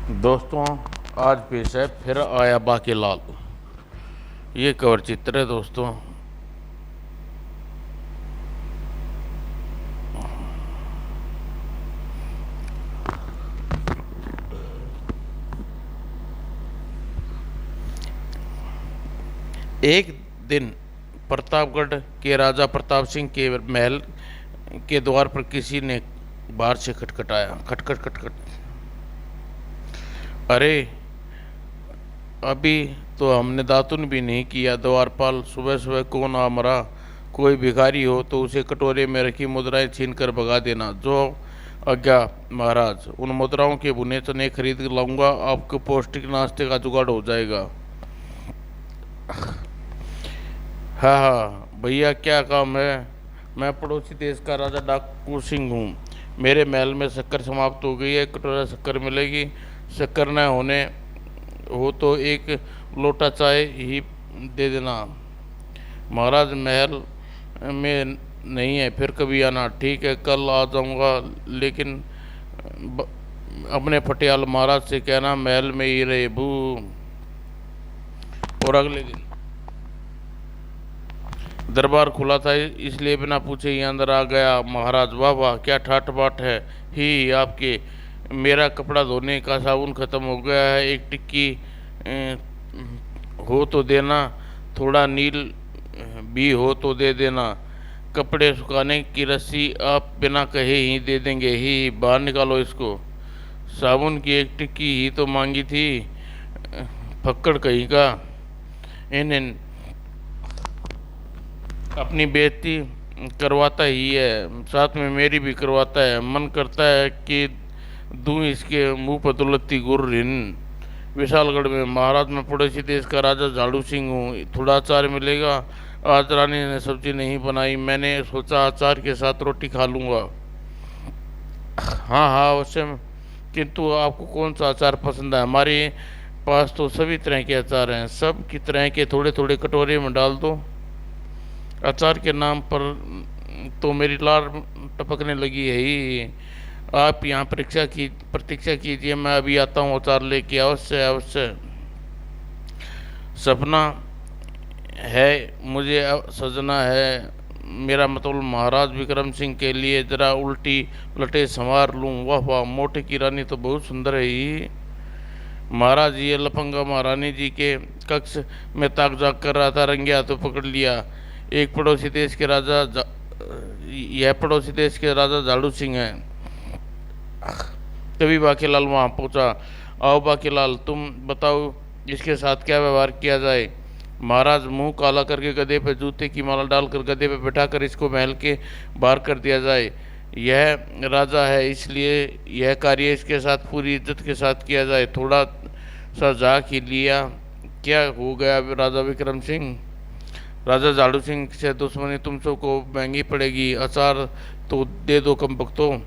दोस्तों, आज पेश है फिर आया बाकी लाल। ये कवर चित्र है दोस्तों। एक दिन प्रतापगढ़ के राजा प्रताप सिंह के महल के द्वार पर किसी ने बाहर से खटखटाया। खटखट खटखट। अरे, अभी तो हमने दातुन भी नहीं किया। द्वारपाल, सुबह सुबह कौन आ मरा? कोई भिखारी हो तो उसे कटोरे में रखी मुद्राएं छीन कर भगा देना। जो आज्ञा महाराज। उन मुद्राओं के बुने चने खरीद लाऊंगा, आपको पौष्टिक नाश्ते का जुगाड़ हो जाएगा। हाँ हाँ भैया, क्या काम है? मैं पड़ोसी देश का राजा डाकू सिंह हूँ। मेरे महल में शक्कर समाप्त हो गई है, कटोरा शक्कर मिलेगी? शक्कर न होने हो तो एक लोटा चाय ही दे देना। महाराज, महल में नहीं है, फिर कभी आना। ठीक है, कल आ जाऊंगा, लेकिन ब, अपने पटियाल महाराज से कहना महल में ही रहे भू। और अगले दिन दरबार खुला था, इसलिए बिना पूछे ही अंदर आ गया। महाराज, वाह वाह, क्या ठाट बाट है ही आपके। मेरा कपड़ा धोने का साबुन खत्म हो गया है, एक टिक्की हो तो देना। थोड़ा नील भी हो तो दे देना। कपड़े सुखाने की रस्सी आप बिना कहे ही दे देंगे ही। बाहर निकालो इसको। साबुन की एक टिक्की ही तो मांगी थी, फक्कड़ कहीं का। इन्हें अपनी बेइज्जती करवाता ही है, साथ में मेरी भी करवाता है। मन करता है कि दूं इसके मुंह पर दुलत्ती गुर्रिन। विशालगढ़ में महाराज, मैं पड़ोसी देश का राजा झाड़ू सिंह हूँ। थोड़ा अचार मिलेगा? आज रानी ने सब्जी नहीं बनाई, मैंने सोचा अचार के साथ रोटी खा लूँगा। हाँ हाँ अवश्य, किंतु आपको कौन सा अचार पसंद है? हमारे पास तो सभी तरह के अचार हैं, सब की तरह के थोड़े थोड़े कटोरे में डाल दो। अचार के नाम पर तो मेरी लार टपकने लगी है ही। आप यहाँ प्रतीक्षा कीजिए, मैं अभी आता हूँ अचार लेके। अवश्य अवश्य। सपना है मुझे सजना है। मेरा मतलब महाराज विक्रम सिंह के लिए जरा उल्टी लटे संवार लूँ। वाह वाह, मोटे की रानी तो बहुत सुंदर है ही। महाराज, ये लफंगा महारानी जी के कक्ष में ताक झाक कर रहा था, रंगे हाथों पकड़ लिया। एक पड़ोसी देश के राजा यह पड़ोसी देश के राजा झाड़ू सिंह हैं। तभी बाकीलाल वहां पहुंचा। आओ बाकीलाल, तुम बताओ इसके साथ क्या व्यवहार किया जाए? महाराज, मुंह काला करके गधे पे जूते की माला डालकर गधे पे बैठाकर इसको महल के बाहर कर दिया जाए। यह राजा है, इसलिए यह कार्य इसके साथ पूरी इज्जत के साथ किया जाए। थोड़ा सा झाक ही लिया, क्या हो गया राजा विक्रम सिंह? राजा झाड़ू सिंह से दुश्मनी तुम सबको महंगी पड़ेगी। अचार तो दे दो कम भक्तों।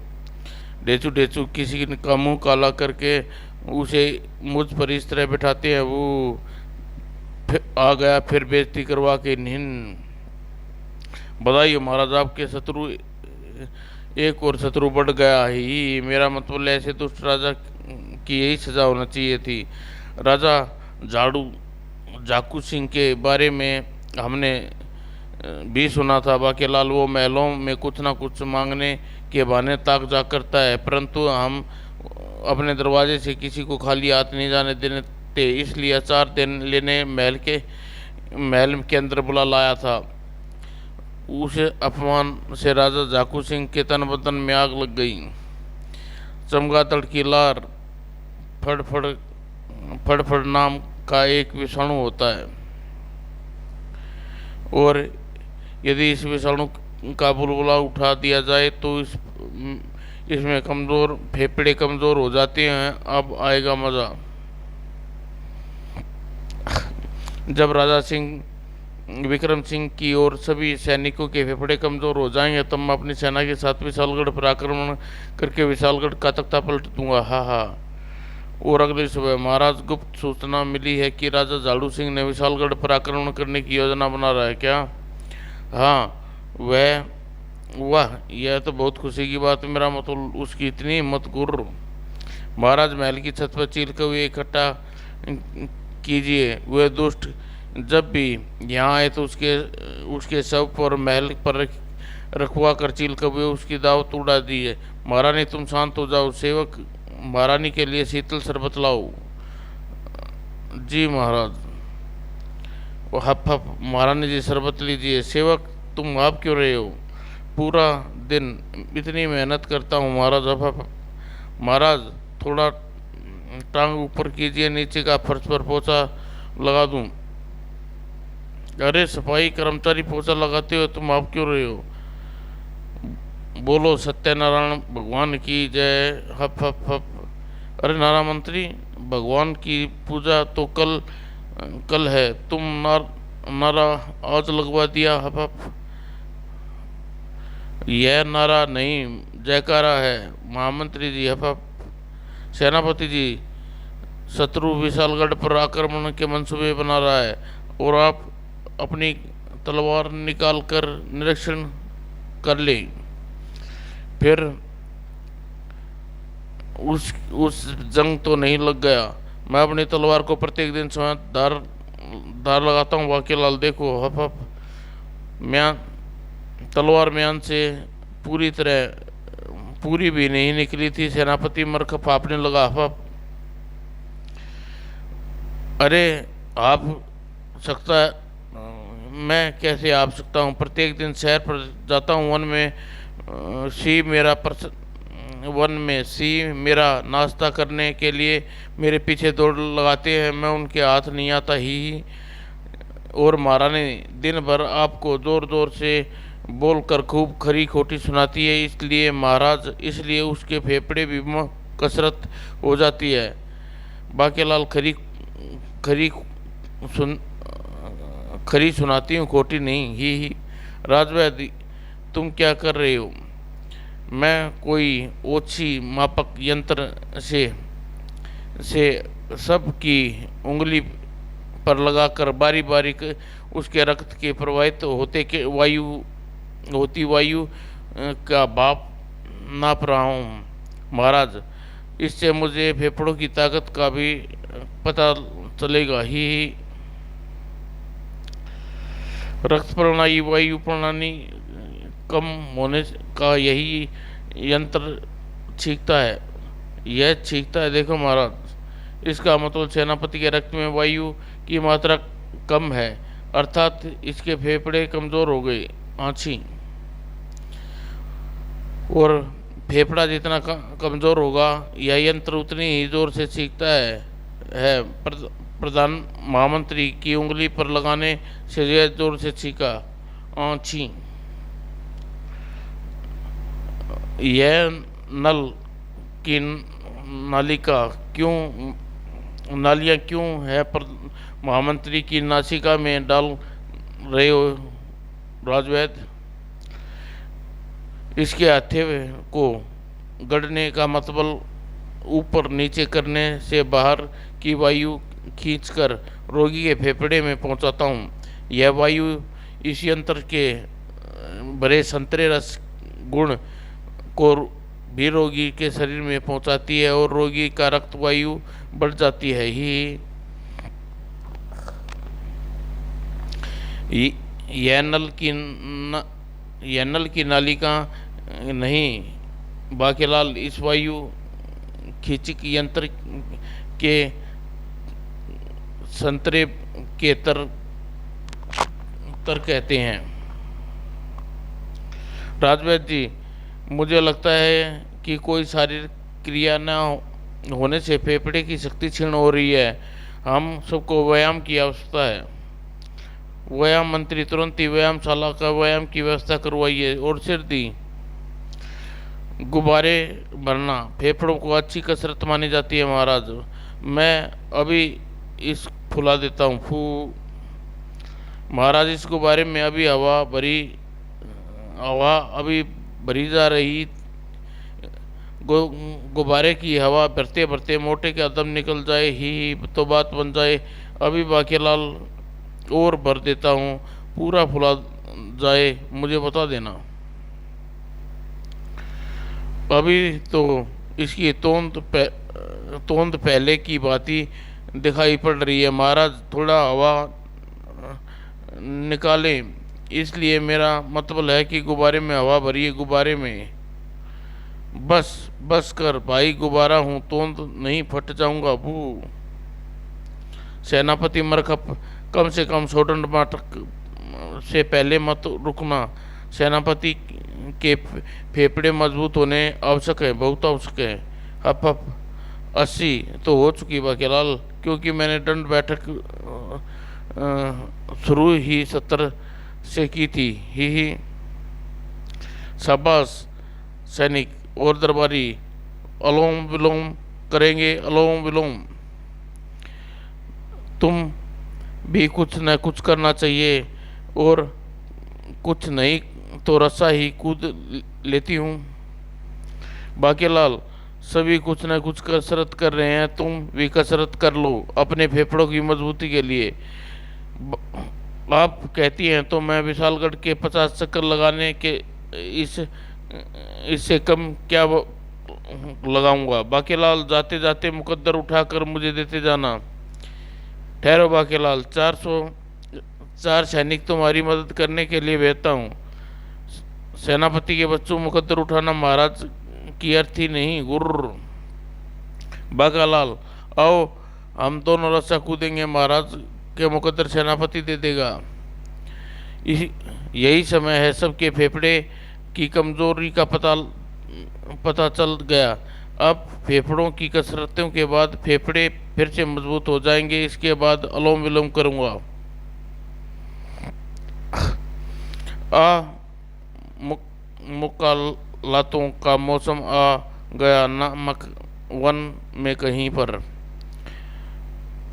ढेचू ढेचू किसी का मुंह काला करके उसे मुझ पर इस तरह बैठाते हैं। वो फिर आ गया, फिर बेइज्जती करवा के निहन। बधाई हो महाराज, आपके शत्रु एक और शत्रु बढ़ गया ही। मेरा मतलब ऐसे दुष्ट राजा की यही सजा होना चाहिए थी। राजा झाड़ू झाकू सिंह के बारे में हमने भी सुना था। बाकीलाल, वो महलों में कुछ ना कुछ मांगने के बहाने ताक झाक करता है, परंतु हम अपने दरवाजे से किसी को खाली हाथ नहीं जाने देते, इसलिए अचार देने लेने महल के अंदर बुला लाया था। उस अपमान से राजा झाकू सिंह के तन बदन में आग लग गई। चमगादड़ की लार फड़फड़ फड़फड़ नाम का एक विषाणु होता है, और यदि इस विषाणु का बुलबुला उठा दिया जाए तो इसमें कमज़ोर फेफड़े कमज़ोर हो जाते हैं। अब आएगा मज़ा। जब राजा सिंह विक्रम सिंह की और सभी सैनिकों के फेफड़े कमज़ोर हो जाएंगे, तब मैं अपनी सेना के साथ विशालगढ़ पर आक्रमण करके विशालगढ़ का तख्ता पलट दूंगा। हाँ हाँ। और अगली सुबह महाराज, गुप्त सूचना मिली है कि राजा झाड़ू सिंह ने विशालगढ़ पर आक्रमण करने की योजना बना रहा है। क्या? हाँ, वह वाह, यह तो बहुत खुशी की बात है। मेरा मतलब उसकी इतनी हिम्मत गुर्र। महाराज महल की छत पर चील कौवे इकट्ठा कीजिए। वह दुष्ट जब भी यहाँ आए तो उसके उसके शव पर महल पर रखवा कर चील कौवे उसकी दावत उड़ा दी है। महारानी तुम शांत हो जाओ, सेवक महारानी के लिए शीतल शरबत लाओ। जी महाराज। वो हप हप, महारानी जी शरबत लीजिए। सेवक तुम आप क्यों रहे हो? पूरा दिन इतनी मेहनत करता हूँ महाराज। हप हप। महाराज थोड़ा टांग ऊपर कीजिए, नीचे का फर्श पर पोछा लगा दूं। अरे सफाई कर्मचारी पोछा लगाते हो, तुम आप क्यों रहे हो? बोलो सत्यनारायण भगवान की जय। हप हप हप। अरे नारा मंत्री, भगवान की पूजा तो कल कल है, तुम नारा आज लगवा दिया। हप हप। यह नारा नहीं जयकारा है महामंत्री जी। हप हप। सेनापति जी, शत्रु विशालगढ़ पर आक्रमण के मंसूबे बना रहा है और आप अपनी तलवार निकाल कर निरीक्षण कर ले। फिर उस जंग तो नहीं लग गया। मैं अपनी तलवार को प्रत्येक दिन स्वयं धार लगाता हूँ। वाकीलाल देखो। हप हप। म्यान तलवार म्यान से पूरी भी नहीं निकली थी। सेनापति मरख फापने लगा। हप हप। अरे आप सकता है, मैं कैसे आप सकता हूँ? प्रत्येक दिन शहर पर जाता हूँ। वन में सी मेरा नाश्ता करने के लिए मेरे पीछे दौड़ लगाते हैं। मैं उनके हाथ नहीं आता ही। और महारानी दिन भर आपको जोर जोर से बोलकर खूब खरी खोटी सुनाती है। इसलिए महाराज, इसलिए उसके फेफड़े भी कसरत हो जाती है। बाकीलाल खरी खरी सुन खरी सुनाती हूँ, खोटी नहीं। ही राजवैद्य, तुम क्या कर रहे हो? मैं कोई ओछी मापक यंत्र से सबकी उंगली पर लगाकर बारी बारी उसके रक्त के प्रवाहित होती वायु का भाप नाप रहा हूँ महाराज। इससे मुझे फेफड़ों की ताकत का भी पता चलेगा। ही रक्त प्रणाली वायु प्रणाली कम होने का यही यंत्र छींकता है। यह छींकता है। देखो महाराज, इसका मतलब सेनापति के रक्त में वायु की मात्रा कम है, अर्थात इसके फेफड़े कमजोर हो गए। आँची और फेफड़ा जितना कमजोर होगा, यह यंत्र उतनी ही जोर से छींकता है। प्रधान महामंत्री की उंगली पर लगाने से यह जोर से छींका। आँची। यह नल की नालियाँ क्यों है महामंत्री की नासिका में डाल रहे हो राजवैद्य? इसके हत्थे को गढ़ने का मतलब ऊपर नीचे करने से बाहर की वायु खींचकर रोगी के फेफड़े में पहुंचाता हूँ। यह वायु इस यंत्र के भरे संतरे रस गुण को भी रोगी के शरीर में पहुंचाती है और रोगी का रक्त वायु बढ़ जाती है। यह नल की नालिका नहीं बाकीलाल, इस वायु खींचक यंत्र के संतरे के तर कहते हैं। राजवैद्य जी, मुझे लगता है कि कोई शारीरिक क्रिया न होने से फेफड़े की शक्ति क्षीण हो रही है। हम सबको व्यायाम की आवश्यकता है। व्यायाम मंत्री, तुरंत ही व्यायामशाला का व्यायाम की व्यवस्था करवाइए। और सिर दी गुब्बारे भरना फेफड़ों को अच्छी कसरत मानी जाती है महाराज। मैं अभी इस फुला देता हूँ। फू महाराज, इस गुब्बारे में अभी हवा अभी भरी जा रही। गुब्बारे की हवा भरते भरते मोटे का दम निकल जाए ही तो बात बन जाए। अभी बाकीलाल और भर देता हूँ, पूरा फुला जाए मुझे बता देना। अभी तो इसकी तोंद तोंद पहले की बाती दिखाई पड़ रही है। महाराज थोड़ा हवा निकालें, इसलिए मेरा मतलब है कि गुब्बारे में हवा भरी है, गुब्बारे में। बस बस कर भाई, गुब्बारा हूँ, तोंद नहीं फट जाऊंगा बू। सेनापति मरखप, कम से कम सोडन टमाटर से पहले मत रुकना। सेनापति के फेफड़े मजबूत होने आवश्यक है, बहुत आवश्यक है। हप हप, 80 तो हो चुकी बाकीलाल, क्योंकि मैंने दंड बैठक शुरू ही 70 से की थी। ही शाबाश सैनिक और दरबारी, अलोम विलोम करेंगे, अलोम विलोम। तुम भी कुछ न कुछ करना चाहिए, और कुछ नहीं तो रस्सा ही कूद लेती हूँ। बाकीलाल, सभी कुछ न कुछ कसरत कर रहे हैं, तुम भी कसरत कर लो अपने फेफड़ों की मजबूती के लिए। आप कहती हैं तो मैं विशालगढ़ के 50 चक्कर लगाने के इस इससे कम क्या लगाऊंगा। बाकीलाल, जाते जाते मुकद्दर उठाकर मुझे देते जाना। ठहरो बाकीलाल, 404 सैनिक तुम्हारी मदद करने के लिए भेजता हूँ। सेनापति के बच्चों, मुकद्दर उठाना महाराज की अर्थी नहीं, गुर्र। बाकीलाल, आओ हम दोनों रस्सा कूदेंगे, महाराज के मुकद्दर सेनापति दे देगा। यही समय है, सबके फेफड़े की कमजोरी का पता चल गया। अब फेफड़ों की कसरतों के बाद फेफड़े फिर से मजबूत हो जाएंगे। इसके बाद अलोम विलोम करूंगा। मुकालातों का मौसम आ गया। नमक वन में कहीं पर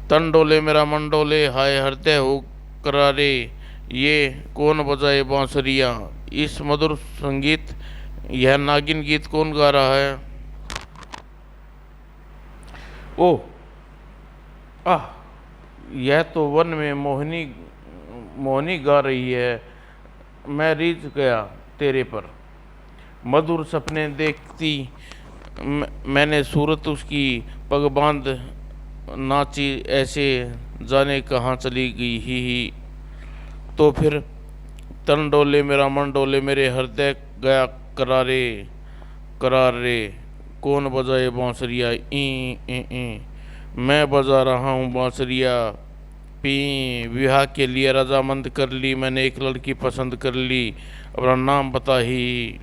तन डोले मेरा मन डोले, हाय हृदय हो करारे, ये कौन बजाए बांसुरियाँ। इस मधुर संगीत, यह नागिन गीत कौन गा रहा है? ओह, आह, यह तो वन में मोहिनी मोहिनी गा रही है। मैं रीझ गया तेरे पर, मधुर सपने देखती मैंने सूरत उसकी, पग बांध नाची ऐसे, जाने कहाँ चली गई। ही तो फिर तन डोले मेरा मन डोले, मेरे हृदय गया करारे करारे, कौन बजाए बांसुरिया। ई मैं बजा रहा हूँ बांसुरिया। पी, विवाह के लिए रजामंद कर ली मैंने, एक लड़की पसंद कर ली, अपना नाम बता ही।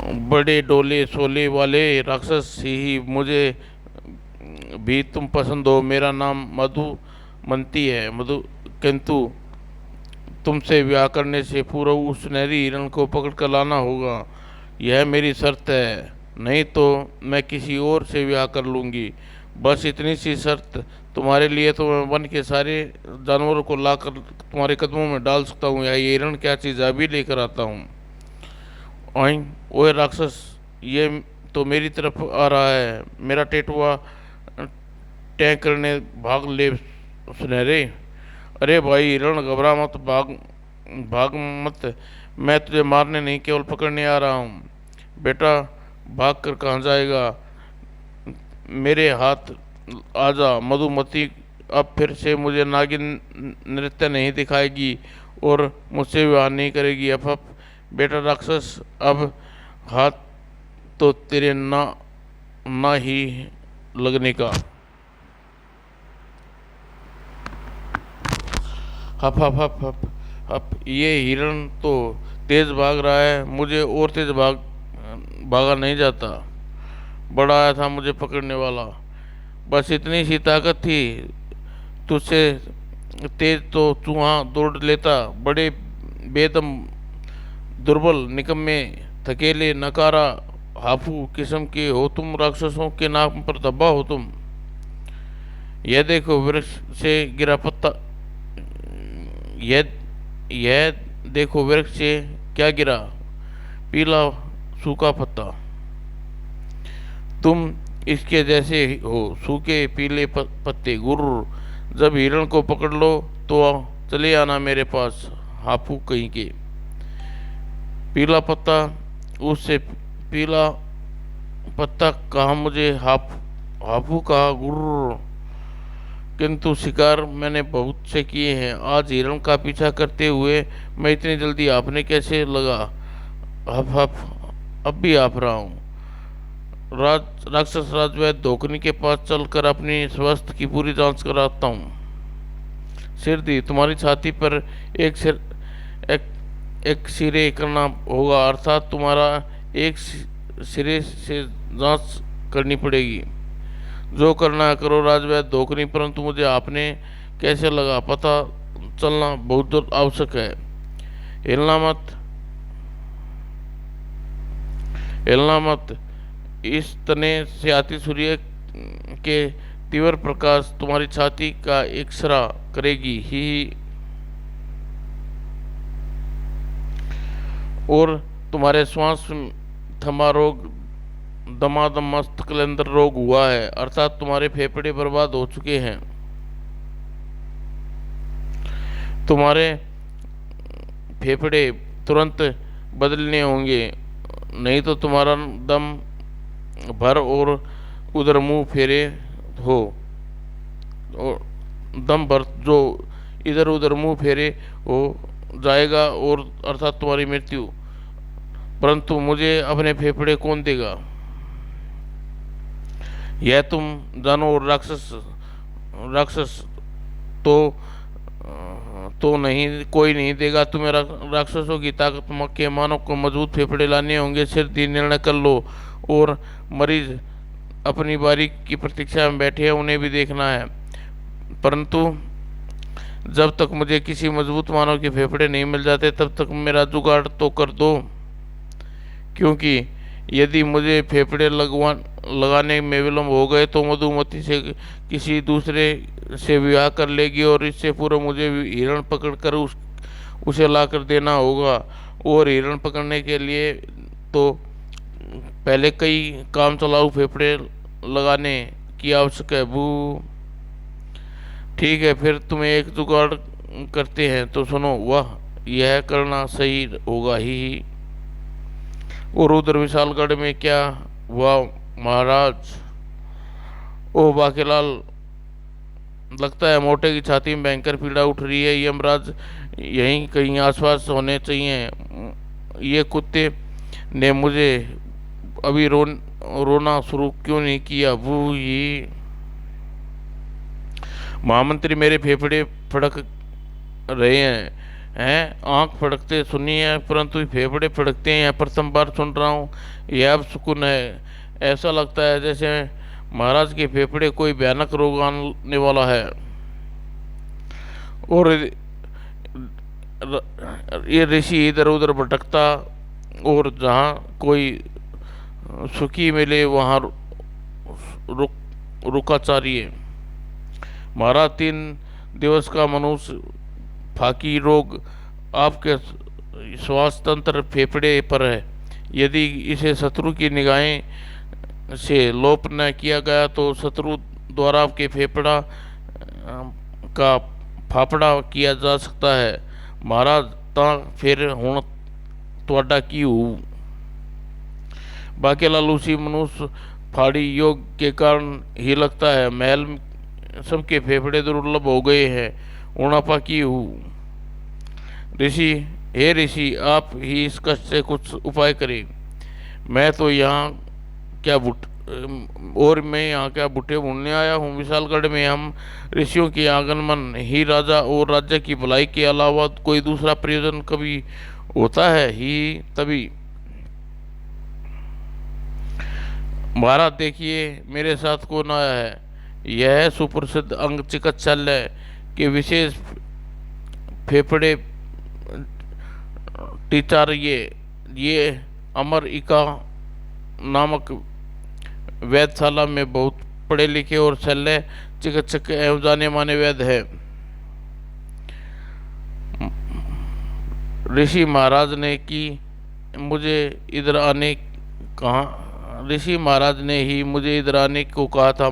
बड़े डोले सोले वाले राक्षस ही, मुझे भी तुम पसंद हो। मेरा नाम मधुमंती है, मधु, किंतु तुमसे विवाह करने से पूर्व उस सुनहरी हिरण को पकड़ कर लाना होगा। यह मेरी शर्त है, नहीं तो मैं किसी और से विवाह कर लूँगी। बस इतनी सी शर्त तुम्हारे लिए तो मैं वन के सारे जानवरों को लाकर तुम्हारे कदमों में डाल सकता हूँ। यह हिरण क्या चीज़, अभी लेकर आता हूँ। ओए राक्षस, ये तो मेरी तरफ आ रहा है, मेरा टेटुआ टैग करने भाग ले सुनहरे। अरे भाई हिरण, घबरा मत, भाग भाग मत, मैं तुझे मारने नहीं केवल पकड़ने आ रहा हूँ। बेटा भाग कर कहाँ जाएगा, मेरे हाथ आजा। मधुमती अब फिर से मुझे नागिन नृत्य नहीं दिखाएगी और मुझसे विवाह नहीं करेगी। अब बेटा राक्षस, अब हाथ तो तेरे ना ही लगने का। हप हप हप हप हप, ये हिरण तो तेज भाग रहा है, मुझे और तेज भागा नहीं जाता। बड़ा आया था मुझे पकड़ने वाला, बस इतनी सी ताकत थी, तुझसे तेज तो चूहा दौड़ लेता। बड़े बेदम, दुर्बल, निकम्मे, थकेले, नकारा, हाफू किस्म के हो तुम, राक्षसों के नाम पर धब्बा हो तुम। यह देखो वृक्ष से गिरा पत्ता, यह देखो वृक्ष से क्या गिरा, पीला सूखा पत्ता। तुम इसके जैसे हो, सूखे पीले पत्ते। गुर्र, जब हिरण को पकड़ लो तो चले आना मेरे पास, हाफू कहीं के। पीला पत्ता, उससे पीला पत्ता कहा, मुझे हाफू कहा, गुर्र। किंतु शिकार मैंने बहुत से किए हैं, आज हिरण का पीछा करते हुए मैं इतनी जल्दी आपने कैसे लगा? हफ हफ, अब भी आप रहा हूँ। राक्षस राज वैद्य धोकनी के पास चलकर अपनी स्वास्थ्य की पूरी जांच कराता हूँ। सिर दी, तुम्हारी छाती पर एक सिर एक, एक सिरे करना होगा, अर्थात तुम्हारा एक सिरे से जांच करनी पड़ेगी। जो करना है करो राजवैद्य धोकनी, परंतु मुझे आपने कैसे लगा पता चलना बहुत आवश्यक है। हिलना मत, हिलना मत। इस तने से आती सूर्य के तीव्र प्रकाश तुम्हारी छाती का एक्सरा करेगी ही, और तुम्हारे श्वास थमा रोग, दमादम मस्त कलेंदर रोग हुआ है, अर्थात तुम्हारे फेफड़े बर्बाद हो चुके हैं। तुम्हारे फेफड़े तुरंत बदलने होंगे, नहीं तो तुम्हारा दम भर और उधर मुंह फेरे हो, और दम भर जो इधर उधर मुंह फेरे हो जाएगा, और अर्थात तुम्हारी मृत्यु। परंतु मुझे अपने फेफड़े कौन देगा? यह तुम जानो। और राक्षस राक्षस तो नहीं, कोई नहीं देगा तुम्हें। राक्षसों की ताकत के मानव को मजबूत फेफड़े लाने होंगे। सिर दी, निर्णय कर लो। और मरीज अपनी बारी की प्रतीक्षा में बैठे हैं, उन्हें भी देखना है। परंतु जब तक मुझे किसी मजबूत मानव के फेफड़े नहीं मिल जाते, तब तक मेरा जुगाड़ तो कर दो, क्योंकि यदि मुझे फेफड़े लगाने में विलम्ब हो गए तो मधुमती से किसी दूसरे से विवाह कर लेगी, और इससे पूर्व मुझे हिरण पकड़कर उसे ला कर देना होगा। और हिरण पकड़ने के लिए तो पहले कई काम चलाऊ फेफड़े लगाने की आवश्यक है। बू, ठीक है, फिर तुम्हें एक जुगाड़ करते हैं, तो सुनो। वह यह करना सही होगा ही। और उधर विशालगढ़ में क्या हुआ महाराज? ओ बाकेलाल, लगता है मोटे की छाती में भयंकर पीड़ा उठ रही है। यमराज यहीं कहीं आसपास होने चाहिए। ये कुत्ते ने मुझे अभी रोना शुरू क्यों नहीं किया? वो ये महामंत्री, मेरे फेफड़े फड़क रहे हैं आंख फड़कते सुनी है, परंतु फेफड़े फड़कते हैं प्रथम बार सुन रहा हूँ। यह अब सुकून है। ऐसा लगता है जैसे महाराज के फेफड़े कोई भयानक रोग आने वाला है। और ये ऋषि इधर उधर भटकता, और जहाँ कोई सुखी मिले वहाँ रुका चाहिए। महाराज, 3 दिवस का मनुष्य फाकी रोग आपके श्वास तंत्र फेफड़े पर है। यदि इसे शत्रु की निगाहें से लोप न किया गया तो शत्रु द्वारा आपके फेफड़ा का फाफड़ा किया जा सकता है। महाराज, ता फिर हुण तुहाडा की हूँ? बाकेलाल, उसी मनुष्य फाड़ी योग के कारण ही लगता है। महल सबके फेफड़े दुर्लभ हो गए हैं। ऊणापा की हूँ। ऋषि, हे ऋषि, आप ही इस कष्ट से कुछ उपाय करें। मैं तो यहाँ क्या बूटे भूनने आया हूँ? विशालगढ़ में हम ऋषियों के आगमन ही राजा और राज्य की भलाई के अलावा कोई दूसरा प्रयोजन कभी होता है ही तभी। महाराज, देखिए मेरे साथ कौन आया है। यह सुप्रसिद्ध अंग चिकित्सालय के विशेष फेफड़े टीचार, ये अमर इका नामक वैद्यशाला में बहुत पढ़े लिखे और शल्य चिकित्सक एवं जाने माने वैद्य है। ऋषि महाराज ने ही मुझे इधर आने को कहा था।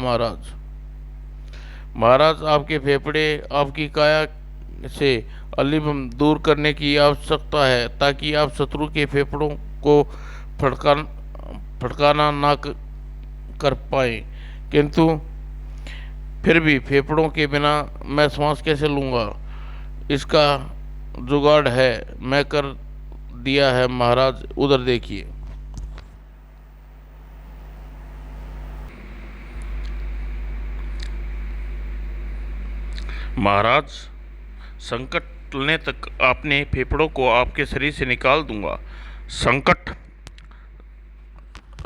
महाराज, आपके फेफड़े आपकी काया से अलिम दूर करने की आवश्यकता है, ताकि आप शत्रु के फेफड़ों को फटकाना ना कर पाए, किंतु फिर भी फेफड़ों के बिना मैं सांस कैसे लूँगा? इसका जुगाड़ है, मैं कर दिया है महाराज, उधर देखिए। महाराज, संकट टलने तक अपने फेफड़ों को आपके शरीर से निकाल दूंगा। संकट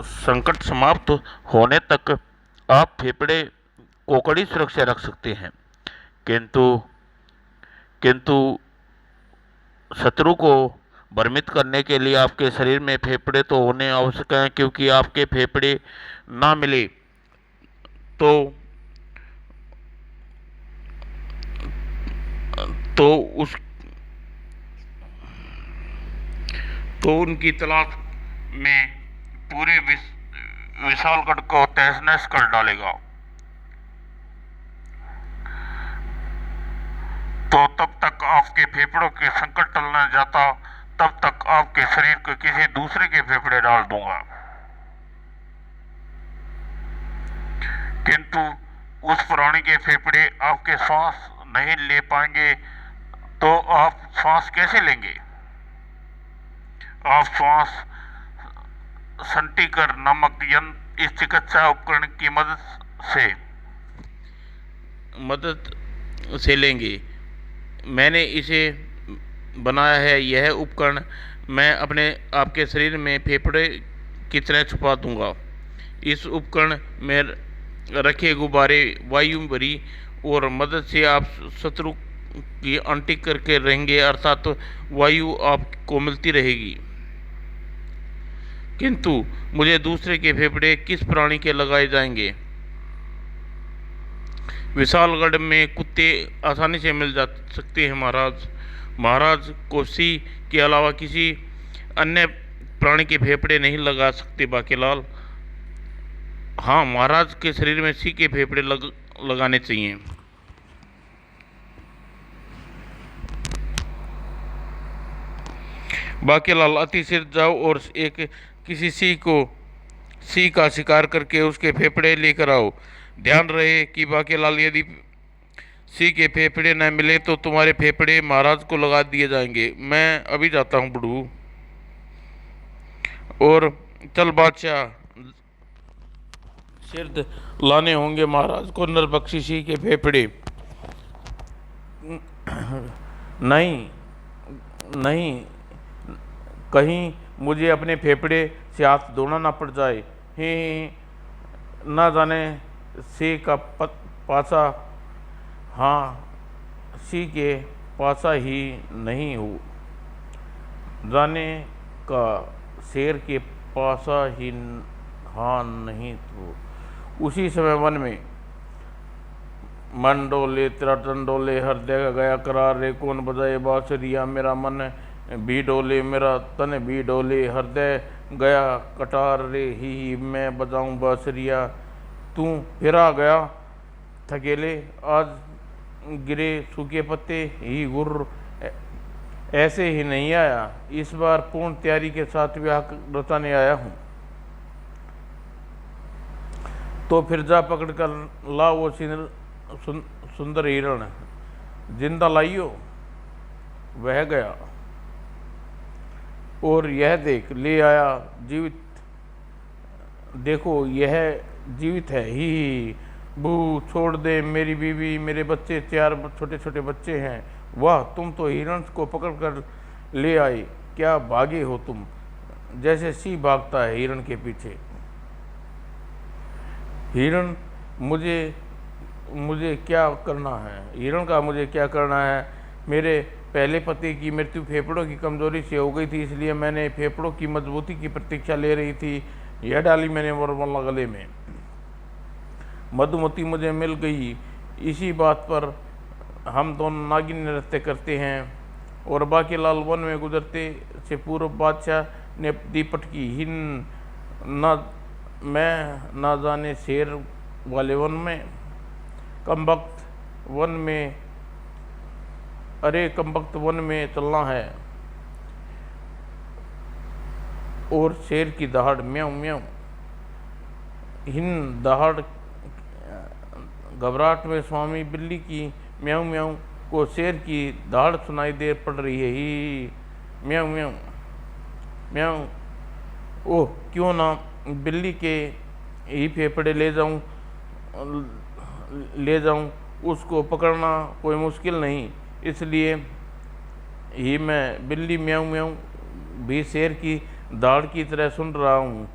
संकट समाप्त होने तक आप फेफड़े को कड़ी सुरक्षा रख सकते हैं, किंतु किंतु शत्रु को भ्रमित करने के लिए आपके शरीर में फेफड़े तो होने आवश्यक हैं, क्योंकि आपके फेफड़े ना मिले तो तो उस तो उनकी तलाश में पूरे विशालगढ़ को तहस नहस कर डालेगा। तो तब तक आपके फेफड़ों के संकट टल न जाता, तब तक आपके शरीर को किसी दूसरे के फेफड़े डाल दूंगा। किंतु उस प्राणी के फेफड़े आपके सांस नहीं ले पाएंगे, तो आप सांस कैसे लेंगे? आप श्वास संटीकर नामक यंत्र, इस चिकित्सा उपकरण की मदद से लेंगे। मैंने इसे बनाया है। यह उपकरण मैं अपने आपके शरीर में फेफड़े की तरह छुपा दूंगा। इस उपकरण में रखे गुब्बारे वायु भरी और मदद से आप शत्रु की आंटी करके रहेंगे, अर्थात तो वायु आपको मिलती रहेगी। किंतु मुझे दूसरे के फेफड़े किस प्राणी के लगाए जाएंगे? विशालगढ़ में कुत्ते आसानी से मिल जा सकते हैं महाराज। महाराज को सिंह के अलावा किसी अन्य प्राणी के फेफड़े नहीं लगा सकते बाकीलाल। हाँ, महाराज के शरीर में सिंह के फेफड़े लगाने चाहिए। बाकीलाल, अति सिर जाओ और किसी सिंह का शिकार करके उसके फेफड़े लेकर आओ। ध्यान रहे कि बाकीलाल, यदि सिंह के फेफड़े न मिले तो तुम्हारे फेफड़े महाराज को लगा दिए जाएंगे। मैं अभी जाता हूँ बुढ़ू। और चल बादशाह, सिर लाने होंगे महाराज को नरबख्शी सिंह के फेफड़े। नहीं नहीं, कहीं मुझे अपने फेफड़े से हाथ धोना ना पड़ जाए। ही ना जाने सिंह का पासा, हाँ, सिंह के पासा ही नहीं हो जाने का शेर के पासा ही, हाँ नहीं तो। उसी समय वन में मन डोले तेरा तन डोले, हृदय गया करार रे, कौन बजाए बांसुरिया, मेरा मन भी डोले मेरा तन भी डोले, हृदय गया कटार रे, ही मैं बजाऊं बांसुरिया। तू फिर आ गया थकेले, आज गिरे सूखे पत्ते ही गुर्र, ऐसे ही नहीं आया, इस बार पूर्ण तैयारी के साथ ब्याह रचाने आया हूँ। तो फिर जा पकड़ कर ला वो सुंदर हिरण, जिंदा लाइयो। वह गया और यह देख ले आया जीवित, देखो यह जीवित है। ही बू छोड़ दे मेरी बीवी, मेरे बच्चे, 4 छोटे छोटे बच्चे हैं। वाह, तुम तो हिरण को पकड़ कर ले आए, क्या भागे हो तुम, जैसे सिंह भागता है हिरण के पीछे। हिरण, मुझे क्या करना है? हिरण का मुझे क्या करना है? मेरे पहले पति की मृत्यु फेफड़ों की कमजोरी से हो गई थी, इसलिए मैंने फेफड़ों की मजबूती की प्रतीक्षा ले रही थी। यह डाली मैंने वरमाला गले में। मधुमती मुझे मिल गई। इसी बात पर हम दोनों नागिन नृत्य करते हैं। और बाकीलाल वन में गुजरते से पूर्व बादशाह ने दीपट की हिन ना जाने शेर वाले वन में, कमबख्त वन में, अरे कमबख्त वन में चलना है। और शेर की दहाड़ म्याऊं म्याऊं। हिन दहाड़ घबराहट में स्वामी बिल्ली की म्याऊं म्याऊं को शेर की दहाड़ सुनाई दे पड़ रही है। ही म्याऊं म्याऊं म्याऊं। ओह, क्यों ना बिल्ली के ही फेफड़े ले जाऊं, उसको पकड़ना कोई मुश्किल नहीं, इसलिए ही मैं बिल्ली म्याऊं म्याऊं भी शेर की दाढ़ की तरह सुन रहा हूँ।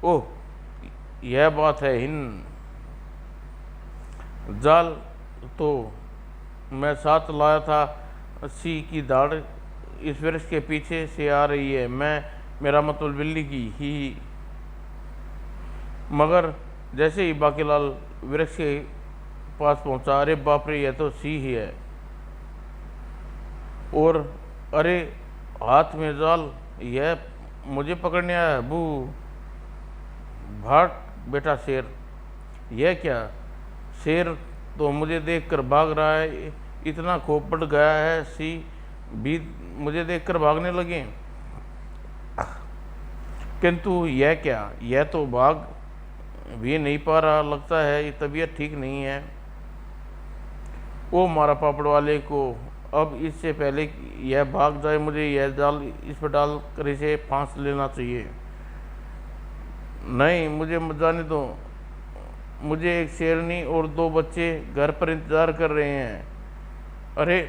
ओह, यह बात है। हिन जाल तो मैं साथ लाया था, सी की दाढ़ इस वृक्ष के पीछे से आ रही है। मेरा मतलब बिल्ली की ही। मगर जैसे ही बाकीलाल वृक्ष के पास पहुंचा, अरे बाप रे, यह तो सी ही है। और अरे, हाथ में जाल, यह मुझे पकड़ने आया है। बू, भाग बेटा शेर। यह क्या? शेर तो मुझे देखकर भाग रहा है, इतना खौफ बढ़ गया है सी भी मुझे देखकर भागने लगे। किंतु यह क्या? यह तो भाग भी नहीं पा रहा, लगता है ये तबीयत ठीक नहीं है। ओ मारा पापड़ वाले को, अब इससे पहले कि यह भाग जाए मुझे यह जाल इस पर डाल कर इसे फांस लेना चाहिए। नहीं, मुझे मत जाने दो, मुझे एक शेरनी और 2 बच्चे घर पर इंतजार कर रहे हैं। अरे,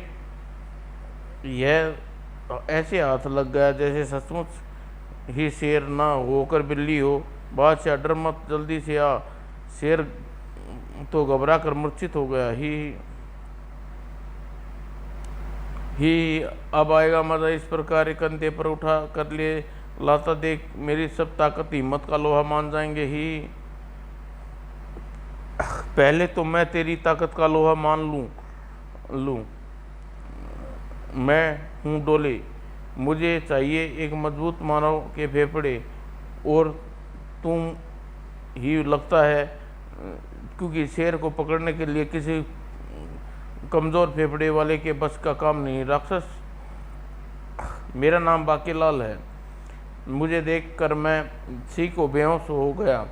यह ऐसे हाथ लग गया जैसे सचमुच ही शेर ना होकर बिल्ली हो। बादशाह, डर मत, जल्दी से आ। शेर तो घबरा कर मूर्छित हो गया। ही अब आएगा मजा। इस प्रकार कंधे पर उठा कर ले लाता देख मेरी सब ताकत हिम्मत का लोहा मान जाएंगे। ही पहले तो मैं तेरी ताकत का लोहा मान लूं। मैं हूँ डोले, मुझे चाहिए एक मजबूत मानव के फेफड़े, और तुम ही लगता है, क्योंकि शेर को पकड़ने के लिए किसी कमज़ोर फेफड़े वाले के बस का काम नहीं। राक्षस, मेरा नाम बाकीलाल है। मुझे देखकर मैं सी को बेहोश हो गया।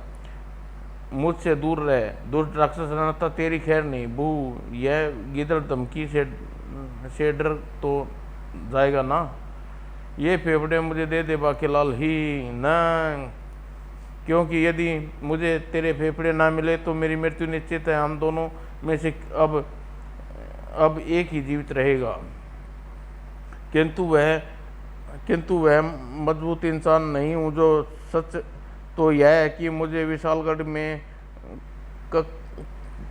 मुझसे दूर रहे, दुष्ट राक्षस, रहता तेरी खैर नहीं। बू, यह गिदड़ धमकी से डर तो जाएगा ना। ये फेफड़े मुझे दे दे बाकीलाल। ही न, क्योंकि यदि मुझे तेरे फेफड़े ना मिले तो मेरी मृत्यु निश्चित है। हम दोनों में से अब एक ही जीवित रहेगा। किंतु वह मजबूत इंसान नहीं हूँ। जो सच तो यह है कि मुझे विशालगढ़ में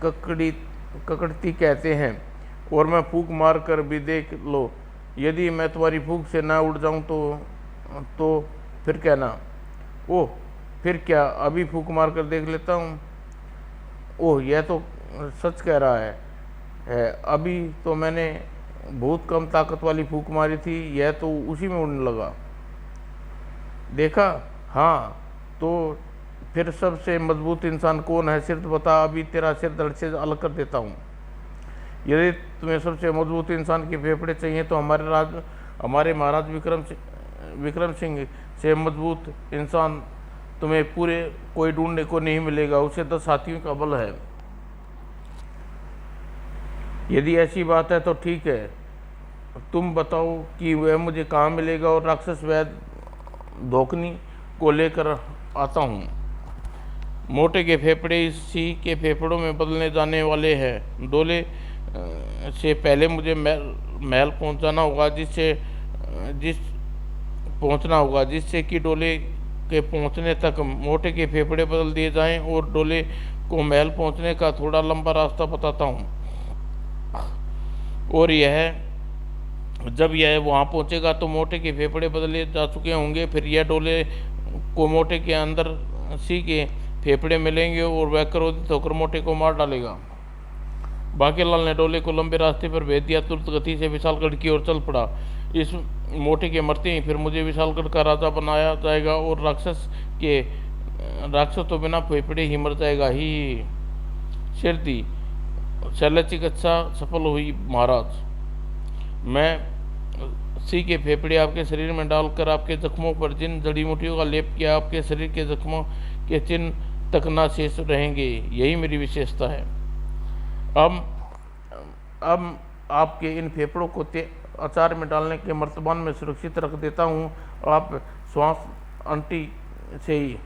ककड़ती कहते हैं, और मैं फूंक मार कर भी देख लो। यदि मैं तुम्हारी फूंक से ना उड़ जाऊं तो फिर कहना। ओह, फिर क्या? अभी फूंक मार कर देख लेता हूँ। ओह, यह तो सच कह रहा है। अभी तो मैंने बहुत कम ताकत वाली फूंक मारी थी, यह तो उसी में उड़ने लगा। देखा? हाँ, तो फिर सबसे मजबूत इंसान कौन है? सिर्फ बता, अभी तेरा सिर धड़ से अलग कर देता हूँ। यदि तुम्हें सबसे मजबूत इंसान के फेफड़े चाहिए तो हमारे महाराज विक्रम सिंह से मजबूत इंसान तुम्हें पूरे कोई ढूंढने को नहीं मिलेगा। उसे 10 हाथियों का बल है। यदि ऐसी बात है तो ठीक है, तुम बताओ कि वह मुझे कहाँ मिलेगा, और राक्षस वैद्य धोकनी को लेकर आता हूँ। मोटे के फेफड़े इसी के फेफड़ों में बदलने जाने वाले हैं। डोले से पहले मुझे महल पहुंचना होगा, जिससे कि डोले के पहुंचने तक मोटे के फेफड़े बदल दिए जाएं, और डोले को महल पहुंचने का थोड़ा लंबा रास्ता बताता हूं। और जब यह वहां पहुंचेगा तो मोटे के फेफड़े बदले जा चुके होंगे। फिर यह डोले को मोटे के अंदर सी के फेफड़े मिलेंगे, और वह क्रोधित होकर मोटे को मार डालेगा। बाकीलाल ने डोले को लंबे रास्ते पर भेज दिया। तुरंत गति से विशालगढ़ की ओर चल पड़ा। इस मोटे के मरते ही फिर मुझे विशालगढ़ का राजा बनाया जाएगा, और राक्षस तो बिना फेफड़े ही मर जाएगा। ही शेर दी शल्य चिकित्सा सफल हुई महाराज। मैं सी के फेफड़े आपके शरीर में डालकर आपके जख्मों पर जिन जड़ी बूटियों का लेप किया, आपके शरीर के जख्मों के चिन्ह तक ना शेष रहेंगे, यही मेरी विशेषता है। अब अब आपके इन फेफड़ों को अचार में डालने के मर्तबान में सुरक्षित रख देता हूँ। आप श्वास अंटी से ही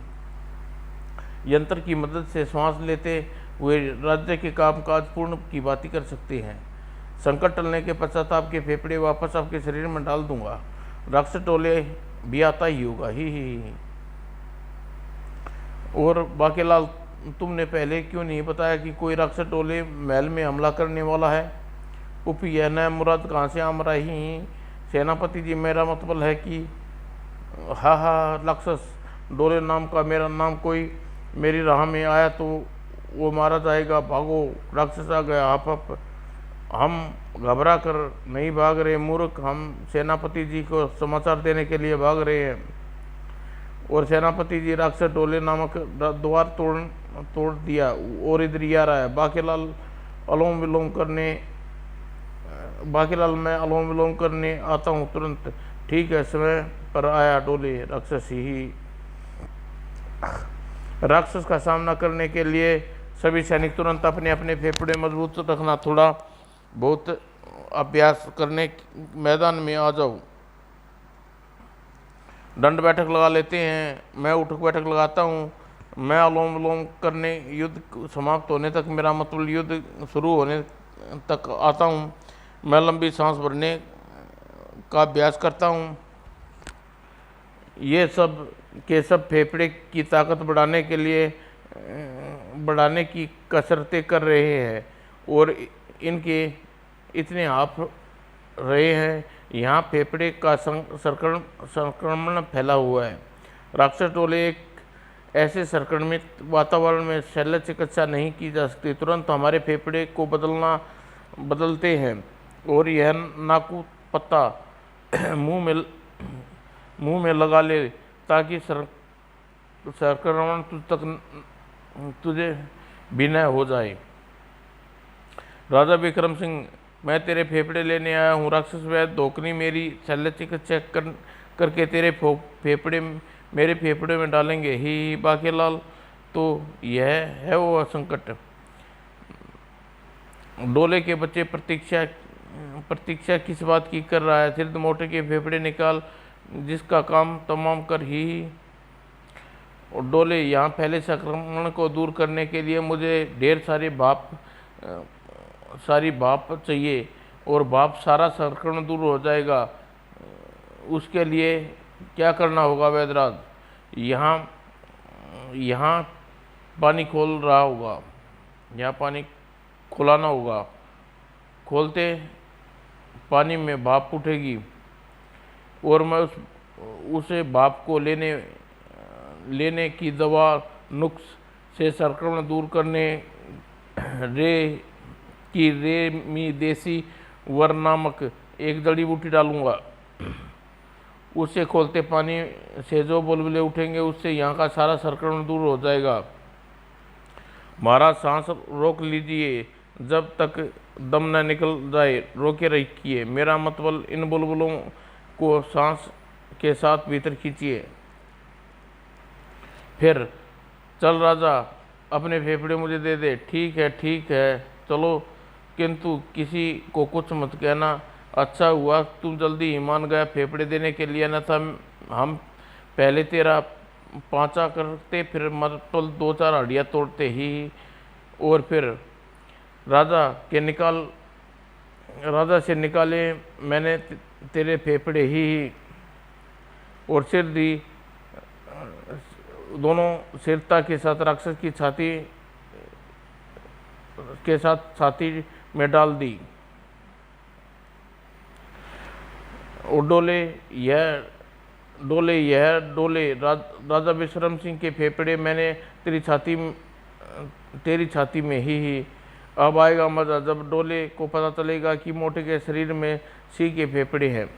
यंत्र की मदद से श्वास लेते हुए राज्य के कामकाज पूर्ण की बातें कर सकते हैं। संकट टलने के पश्चात आपके फेफड़े वापस आपके शरीर में डाल दूंगा। राक्षस टोले भी आता ही होगा ही। और बाकेलाल, तुमने पहले क्यों नहीं बताया कि कोई राक्षस टोले महल में हमला करने वाला है? उप यह नया मुराद कहाँ से आम रही? सेनापति जी, मेरा मतलब है कि हा हा, राक्षस डोले नाम का मेरा नाम कोई मेरी राह में आया तो वो मारा जाएगा। भागो, राक्षस आ गया। हप हम घबरा कर नहीं भाग रहे मूर्ख, हम सेनापति जी को समाचार देने के लिए भाग रहे हैं। और सेनापति जी राक्षस डोले नामक द्वार तोड़ दिया और इधर ही आ रहा है। बाकेलाल मैं अलोम विलोम करने आता हूँ तुरंत। ठीक है, समय पर आया डोले। राक्षस का सामना करने के लिए सभी सैनिक तुरंत अपने अपने फेफड़े मजबूत रखना, थोड़ा बहुत अभ्यास करने मैदान में आ जाओ। दंड बैठक लगा लेते हैं। मैं उठक बैठक लगाता हूँ। मैं अलोम विलोम करने युद्ध समाप्त होने तक, मेरा मतलब युद्ध शुरू होने तक आता हूँ। मैं लंबी सांस भरने का अभ्यास करता हूँ। ये सब के सब फेफड़े की ताकत बढ़ाने की कसरतें कर रहे हैं और इनके इतने हाफ रहे हैं। यहाँ फेफड़े का संक्रमण फैला हुआ है। राक्षस टोले एक ऐसे संक्रमित वातावरण में शल्य चिकित्सा नहीं की जा सकती। तुरंत हमारे फेफड़े को बदलते हैं और यह नाकू पत्ता मुंह में लगा ले ताकि संक्रमण तुझे भिन्न हो जाए। राजा विक्रम सिंह, मैं तेरे फेफड़े लेने आया हूँ। राक्षस वैद्य धोकनी मेरी शल्य चिकित्सा करके तेरे फेफड़े मेरे फेफड़े में डालेंगे ही। बाकेलाल, तो यह है वो संकट। डोले के बच्चे प्रतीक्षा किस बात की कर रहा है? सिर्फ मोटे के फेफड़े निकाल, जिसका काम तमाम कर ही। और डोले, यहाँ पहले संक्रमण को दूर करने के लिए मुझे ढेर सारी भाप चाहिए और भाप सारा संक्रमण दूर हो जाएगा। उसके लिए क्या करना होगा वैद्यराज? यहाँ पानी खोल रहा होगा, यहाँ पानी खुलाना होगा। खोलते पानी में भाप उठेगी और मैं उसे भाप को लेने की दवा नुक्स से संक्रमण दूर करने रेमडेसिविर वर नामक एक जड़ी बूटी डालूंगा। उसे खोलते पानी से जो बुलबुले उठेंगे उससे यहाँ का सारा संक्रमण दूर हो जाएगा। महाराज, सांस रोक लीजिए, जब तक दम न निकल जाए रोके रखिए। मेरा मतलब इन बुलबुलों को सांस के साथ भीतर खींचिए। फिर चल राजा, अपने फेफड़े मुझे दे दे। ठीक है, चलो, किंतु किसी को कुछ मत कहना। अच्छा हुआ तुम जल्दी ही मान गया फेफड़े देने के लिए, न था हम पहले तेरा पांचा करते, फिर मतलब 2-4 हड्डियाँ तोड़ते ही। और फिर राजा से निकाले मैंने तेरे फेफड़े ही और सिर दी। दोनों सिरता के साथ राक्षस की छाती में डाल दी। और डोले राजा विक्रम सिंह के फेफड़े मैंने तेरी छाती में ही। अब आएगा मजा जब डोले को पता चलेगा कि मोटे के शरीर में सिंह के फेफड़े हैं।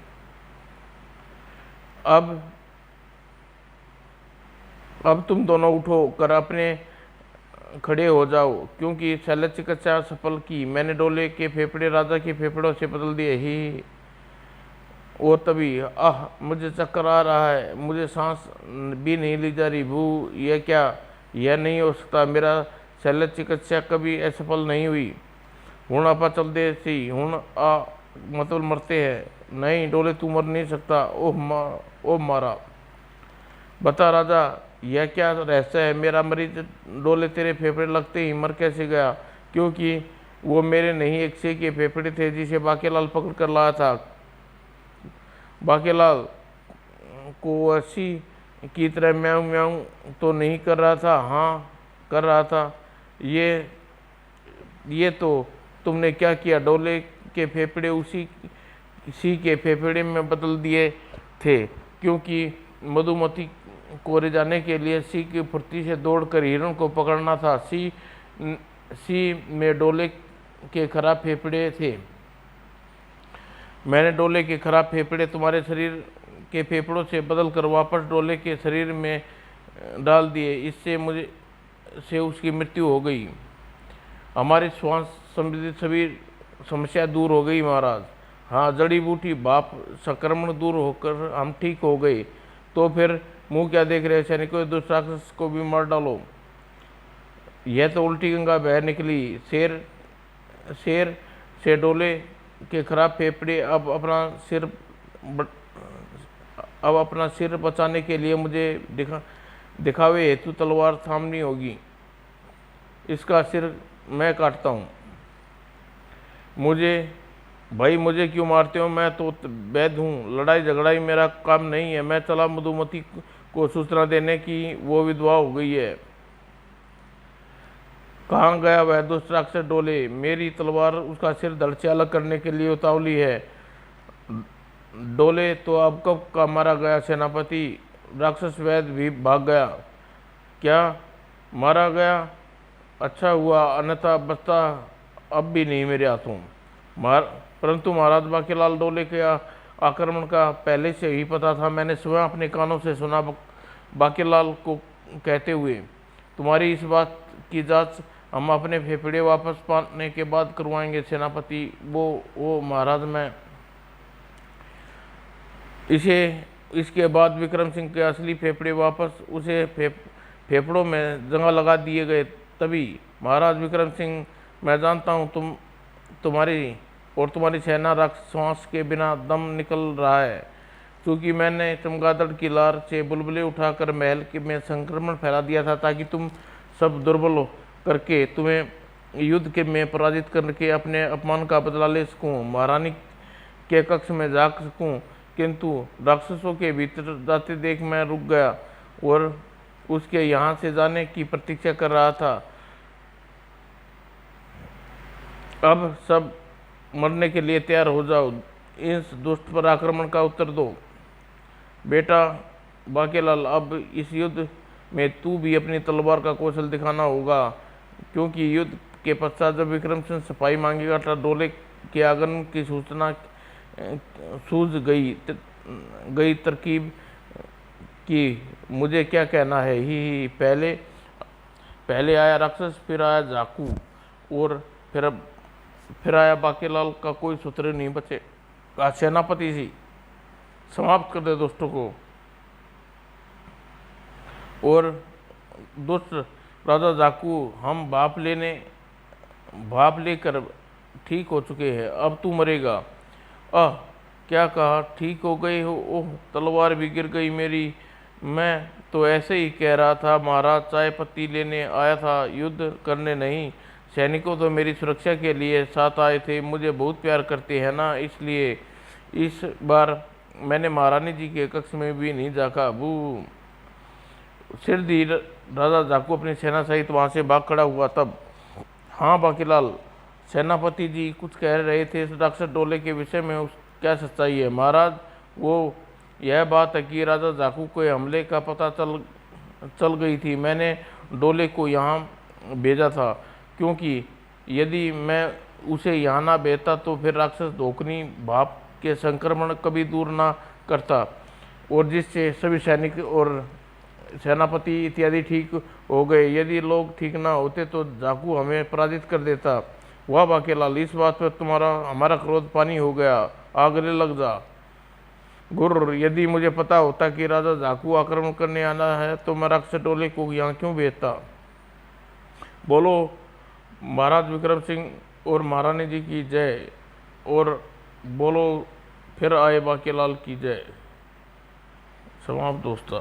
अब तुम दोनों उठो कर अपने खड़े हो जाओ, क्योंकि शल्य चिकित्सा सफल की। मैंने डोले के फेफड़े राजा के फेफड़ों से बदल दिए ही। और तभी मुझे चक्कर आ रहा है, मुझे सांस भी नहीं ली जा रही। भू, यह क्या यह नहीं हो सकता। मेरा शल्य चिकित्सा कभी असफल नहीं हुई। हुण आपा चलते सी, हुण आ मतलब मरते हैं। नहीं डोले, तू मर नहीं सकता। ओह मारा। बता राजा, यह क्या रहस्य है? मेरा मरीज डोले तेरे फेफड़े लगते ही मर कैसे गया? क्योंकि वो मेरे नहीं, एक से के फेफड़े थे जिसे बाकेलाल पकड़ कर लाया था। बाकेलाल को ऐसी की तरह म्याऊं म्याऊं तो नहीं कर रहा था? हाँ कर रहा था। ये तो तुमने क्या किया? डोले के फेफड़े उसी के फेफड़े में बदल दिए थे, क्योंकि मधुमती को रिझाने के लिए सी की फुर्ती से दौड़कर हिरण को पकड़ना था। सी में डोले के खराब फेफड़े थे। मैंने डोले के खराब फेफड़े तुम्हारे शरीर के फेफड़ों से बदलकर वापस डोले के शरीर में डाल दिए। इससे उसकी मृत्यु हो गई। हमारी श्वास संबंधित सभी समस्या दूर हो गई महाराज। हाँ, जड़ी बूटी बाप संक्रमण दूर होकर हम ठीक हो गए। तो फिर मुंह क्या देख रहे सैनिकों? दुष्ट राक्षस को भी मार डालो। यह तो उल्टी गंगा बह निकली। शेर से डोले के खराब फेफड़े अब अपना सिर बचाने के लिए मुझे दिखावे हेतु तलवार थामनी होगी। इसका सिर मैं काटता हूँ। मुझे क्यों मारते हो? मैं तो वैद हूँ। लड़ाई झगड़ाई मेरा काम नहीं है। मैं चला मधुमती को सूचना देने की वो विधवा हो गई है। कहाँ गया वह दुष्ट राक्षस डोले? मेरी तलवार उसका सिर धड़ से अलग करने के लिए उतावली है। डोले तो अब कब का मारा गया सेनापति। राक्षस वैद भी भाग गया। क्या मारा गया? अच्छा हुआ, अन्यथा बचता अब भी नहीं मेरे हाथों। परंतु महाराज, बाकेलाल डोले के आक्रमण का पहले से ही पता था। मैंने स्वयं अपने कानों से सुना बाकेलाल को कहते हुए, तुम्हारी इस बात की जांच हम अपने फेफड़े वापस पाने के बाद करवाएंगे सेनापति। वो महाराज, मैं इसके बाद विक्रम सिंह के असली फेफड़े वापस उसे फेफड़ों में जंगा लगा दिए गए। तभी महाराज विक्रम सिंह, मैं जानता हूँ तुम्हारी सेना राक्षस के बिना दम निकल रहा है, क्योंकि मैंने चमगादड़ की लार से बुलबुले उठाकर महल में संक्रमण फैला दिया था, ताकि तुम सब दुर्बल करके तुम्हें युद्ध के में पराजित करके अपने अपमान का बदला ले सकूं, महारानी के कक्ष में जा सकूं। किंतु राक्षसों के भीतर जाते देख मैं रुक गया और उसके यहाँ से जाने की प्रतीक्षा कर रहा था। अब सब मरने के लिए तैयार हो जाओ। इस दुष्ट पर आक्रमण का उत्तर दो। बेटा बाकेलाल, अब इस युद्ध में तू भी अपनी तलवार का कौशल दिखाना होगा, क्योंकि युद्ध के पश्चात जब विक्रम सिंह सफाई मांगेगा तो डोले के आगमन की सूचना सूझ गई तरकीब की मुझे क्या कहना है। ही पहले आया राक्षस, फिर आया जाकू और फिर आया बाकेलाल का कोई सूत्र नहीं बचे। कहा सेनापति जी, समाप्त कर दे दोस्तों को। और दुष्ट राजा जाकू, हम भाप लेकर ठीक हो चुके हैं। अब तू मरेगा। क्या कहा? ठीक हो गई हो? ओह, तलवार भी गिर गई मेरी। मैं तो ऐसे ही कह रहा था महाराज, चाय पत्ती लेने आया था, युद्ध करने नहीं। सैनिकों तो मेरी सुरक्षा के लिए साथ आए थे, मुझे बहुत प्यार करते हैं ना, इसलिए इस बार मैंने महारानी जी के कक्ष में भी नहीं झाँका। बू सिर दी राजा जाकू अपनी सेना सहित वहाँ से भाग खड़ा हुआ। तब हाँ बाकेलाल, सेनापति जी कुछ कह रहे थे इस राक्षस डोले के विषय में, क्या सच्चाई है? महाराज, वो यह बात है कि राजा जाकू को हमले का पता चल गई थी। मैंने डोले को यहाँ भेजा था, क्योंकि यदि मैं उसे यहाँ ना भेजता तो फिर राक्षस धोखनी भाप के संक्रमण कभी दूर ना करता, और जिससे सभी सैनिक और सेनापति इत्यादि ठीक हो गए। यदि लोग ठीक ना होते तो जाकू हमें पराजित कर देता। वाह बाकेलाल, इस बात पर हमारा क्रोध पानी हो गया। आगले लग जा। गुर, यदि मुझे पता होता कि राजा झाकू आक्रमण करने आना है तो मैं राक्षस टोले को यहाँ क्यों भेजता। बोलो महाराज विक्रम सिंह और महारानी जी की जय, और बोलो फिर आए बांके लाल की जय। समाप्त दोस्तों।